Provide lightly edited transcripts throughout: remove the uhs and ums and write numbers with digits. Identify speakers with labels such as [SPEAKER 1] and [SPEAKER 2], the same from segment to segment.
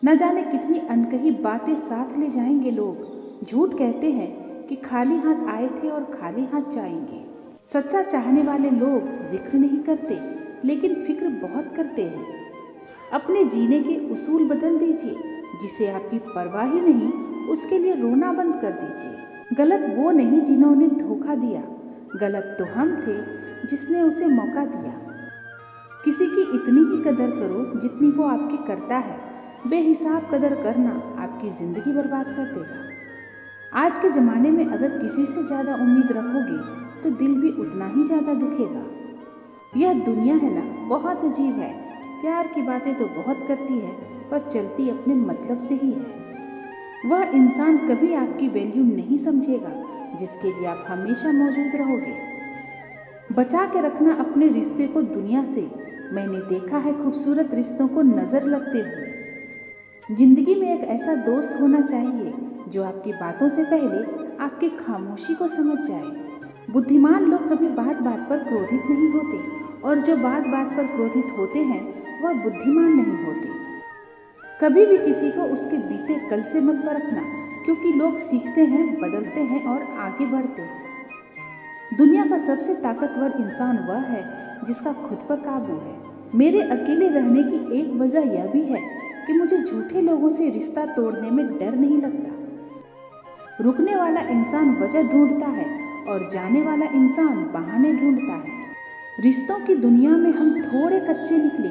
[SPEAKER 1] न जाने कितनी अनकही बातें साथ ले जाएंगे लोग। झूठ कहते हैं कि खाली हाथ आए थे और खाली हाथ जाएंगे। सच्चा चाहने वाले लोग जिक्र नहीं करते, लेकिन फिक्र बहुत करते हैं। अपने जीने के उसूल बदल दीजिए। जिसे आपकी परवाह ही नहीं, उसके लिए रोना बंद कर दीजिए। गलत वो नहीं जिन्होंने धोखा दिया, गलत तो हम थे जिसने उसे मौका दिया। किसी की इतनी ही कदर करो जितनी वो आपकी करता है। बेहिसाब कदर करना आपकी ज़िंदगी बर्बाद कर देगा। आज के ज़माने में अगर किसी से ज़्यादा उम्मीद रखोगे तो दिल भी उतना ही ज़्यादा दुखेगा। यह दुनिया है ना, बहुत अजीब है। प्यार की बातें तो बहुत करती है, पर चलती अपने मतलब से ही है। वह इंसान कभी आपकी वैल्यू नहीं समझेगा जिसके लिए आप हमेशा मौजूद रहोगे। बचा के रखना अपने रिश्ते को दुनिया से। मैंने देखा है खूबसूरत रिश्तों को नज़र लगते हुए। जिंदगी में एक ऐसा दोस्त होना चाहिए जो आपकी बातों से पहले आपकी खामोशी को समझ जाए। बुद्धिमान लोग कभी बात बात पर क्रोधित नहीं होते, और जो बात बात पर क्रोधित होते हैं वह बुद्धिमान नहीं होते। कभी भी किसी को उसके बीते कल से मत परखना, क्योंकि लोग सीखते हैं, बदलते हैं और आगे बढ़ते हैं। दुनिया का सबसे ताकतवर इंसान वह है जिसका खुद पर काबू है। मेरे अकेले रहने की एक वजह यह भी है कि मुझे झूठे लोगों से रिश्ता तोड़ने में डर नहीं लगता। रुकने वाला इंसान वजह ढूंढता है और जाने वाला इंसान बहाने ढूंढता है। रिश्तों की दुनिया में हम थोड़े कच्चे निकले,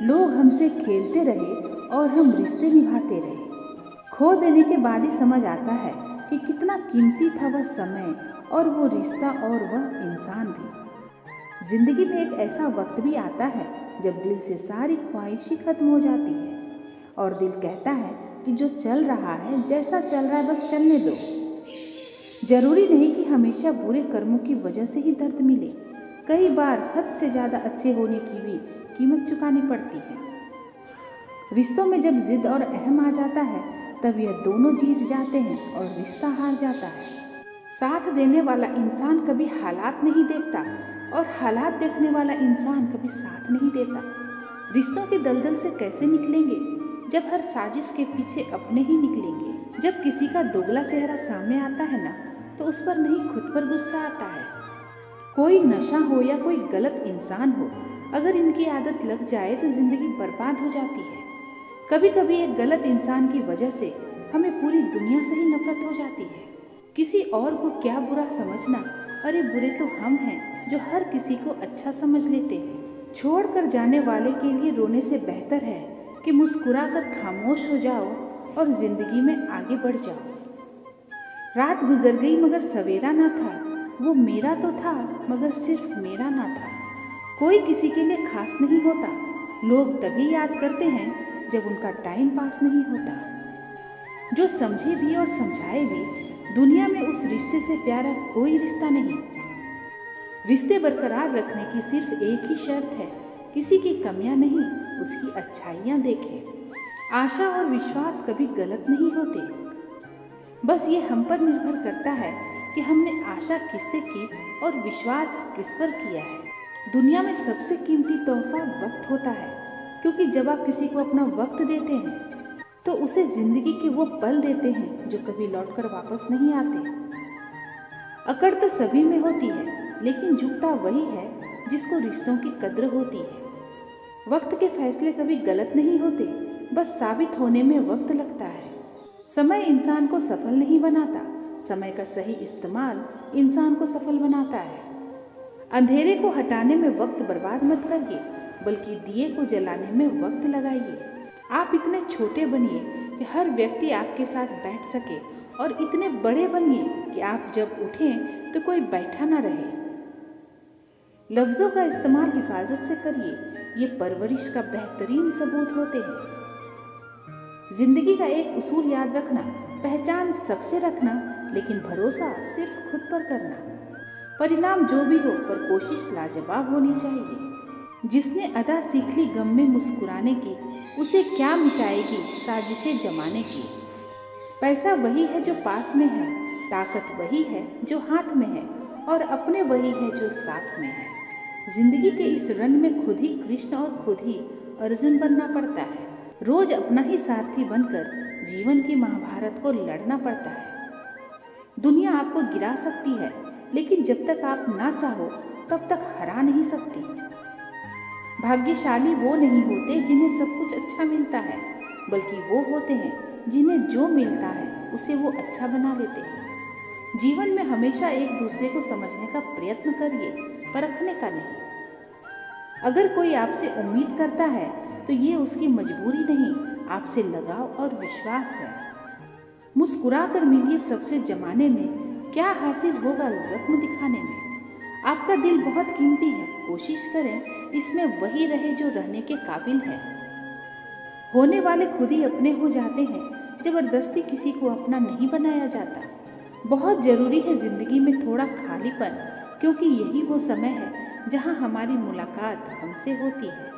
[SPEAKER 1] लोग हमसे खेलते रहे और हम रिश्ते निभाते रहे। खो देने के बाद ही समझ आता है कि कितना कीमती था वह समय और वो रिश्ता और वह इंसान भी। जिंदगी में एक ऐसा वक्त भी आता है जब दिल से सारी ख्वाहिशें खत्म हो जाती है और दिल कहता है कि जो चल रहा है, जैसा चल रहा है बस चलने दो। जरूरी नहीं कि हमेशा बुरे कर्मों की वजह से ही दर्द मिले। कई बार हद से ज़्यादा अच्छे होने की भी कीमत चुकानी पड़ती है। रिश्तों में जब जिद और अहम आ जाता है तब यह दोनों जीत जाते हैं और रिश्ता हार जाता है। साथ देने वाला इंसान कभी हालात नहीं देखता और हालात देखने वाला इंसान कभी साथ नहीं देता। रिश्तों के दलदल से कैसे निकलेंगे जब हर साजिश के पीछे अपने ही निकलेंगे। जब किसी का दोगला चेहरा सामने आता है ना, तो उस पर नहीं खुद पर गुस्सा आता है। कोई नशा हो या कोई गलत इंसान हो, अगर इनकी आदत लग जाए तो जिंदगी बर्बाद हो जाती है। कभी कभी एक गलत इंसान की वजह से हमें पूरी दुनिया से ही नफरत हो जाती है। किसी और को क्या बुरा समझना, अरे बुरे तो हम हैं जो हर किसी को अच्छा समझ लेते हैं। छोड़कर जाने वाले के लिए रोने से बेहतर है कि मुस्कुराकर खामोश हो जाओ और जिंदगी में आगे बढ़ जाओ। रात गुजर गई मगर सवेरा ना था, वो मेरा तो था मगर सिर्फ मेरा ना था। कोई किसी के लिए खास नहीं होता, लोग तभी याद करते हैं जब उनका टाइम पास नहीं होता। जो समझे भी और समझाए भी, दुनिया में उस रिश्ते से प्यारा कोई रिश्ता नहीं। रिश्ते बरकरार रखने की सिर्फ एक ही शर्त है, किसी की कमियां नहीं, उसकी अच्छाइयां देखें। आशा और विश्वास कभी गलत नहीं होते, बस ये हम पर निर्भर करता है कि हमने आशा किससे की और विश्वास किस पर किया है। दुनिया में सबसे कीमती तोहफा वक्त होता है, क्योंकि जब आप किसी को अपना वक्त देते हैं तो उसे जिंदगी के वो पल देते हैं जो कभी लौटकर वापस नहीं आते। अकड़ तो सभी में होती है, लेकिन झुकता वही है जिसको रिश्तों की कद्र होती है। वक्त के फैसले कभी गलत नहीं होते, बस साबित होने में वक्त लगता है। समय इंसान को सफल नहीं बनाता, समय का सही इस्तेमाल इंसान को सफल बनाता है। अंधेरे को हटाने में वक्त बर्बाद मत करिए, बल्कि दिए को जलाने में वक्त लगाइए। आप इतने छोटे बनिए कि हर व्यक्ति आपके साथ बैठ सके, और इतने बड़े बनिए कि आप जब उठें तो कोई बैठा ना रहे। लफ्ज़ों का इस्तेमाल हिफाजत से करिए, ये परवरिश का बेहतरीन सबूत होते हैं। जिंदगी का एक उसूल याद रखना, पहचान सबसे रखना, लेकिन भरोसा सिर्फ खुद पर करना। परिणाम जो भी हो, पर कोशिश लाजवाब होनी चाहिए। जिसने अदा सीख ली गम में मुस्कुराने की, उसे क्या मिटाएगी साजिशें जमाने की। पैसा वही है जो पास में है, ताकत वही है जो हाथ में है, और अपने वही है जो साथ में है। जिंदगी के इस रन में खुद ही कृष्ण और खुद ही अर्जुन बनना पड़ता है। रोज अपना ही सारथी बनकर जीवन की महाभारत को लड़ना पड़ता है। दुनिया आपको गिरा सकती है, लेकिन जब तक आप ना चाहो तब तक हरा नहीं सकती। भाग्यशाली वो नहीं होते जिन्हें सब कुछ अच्छा मिलता है, बल्कि वो होते हैं जिन्हें जो मिलता है उसे वो अच्छा बना लेते हैं। जीवन में हमेशा एक दूसरे को समझने का प्रयत्न करिए, परखने का नहीं। अगर कोई आपसे उम्मीद करता है तो ये उसकी मजबूरी नहीं, आपसे लगाव और विश्वास है। मुस्कुरा कर मिलिए सबसे जमाने में, क्या हासिल होगा जख्म दिखाने में। आपका दिल बहुत कीमती है, कोशिश करें इसमें वही रहे जो रहने के काबिल है। होने वाले खुद ही अपने हो जाते हैं, जबरदस्ती किसी को अपना नहीं बनाया जाता। बहुत जरूरी है जिंदगी में थोड़ा खालीपन, क्योंकि यही वो समय है जहां हमारी मुलाकात हमसे होती है।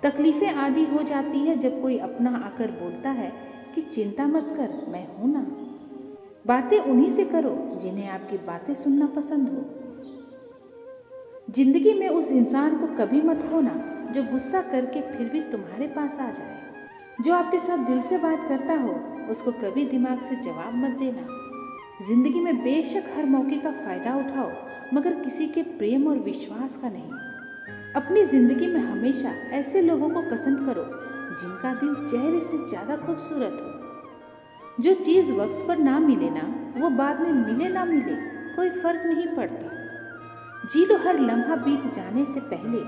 [SPEAKER 1] तकलीफें आधी हो जाती है जब कोई अपना आकर बोलता है कि चिंता मत कर, मैं हूं ना। बातें उन्हीं से करो जिन्हें आपकी बातें सुनना पसंद हो। जिंदगी में उस इंसान को कभी मत खोना जो गुस्सा करके फिर भी तुम्हारे पास आ जाए। जो आपके साथ दिल से बात करता हो उसको कभी दिमाग से जवाब मत देना। जिंदगी में बेशक हर मौके का फायदा उठाओ, मगर किसी के प्रेम और विश्वास का नहीं। अपनी जिंदगी में हमेशा ऐसे लोगों को पसंद करो जिनका दिल चेहरे से ज़्यादा खूबसूरत हो। जो चीज़ वक्त पर ना मिले ना, वो बाद में मिले ना मिले कोई फर्क नहीं पड़ता। जी लो हर लम्हा, बीत जाने से पहले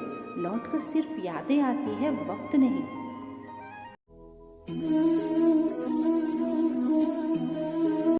[SPEAKER 1] लौटकर सिर्फ यादें आती है, वक्त नहीं।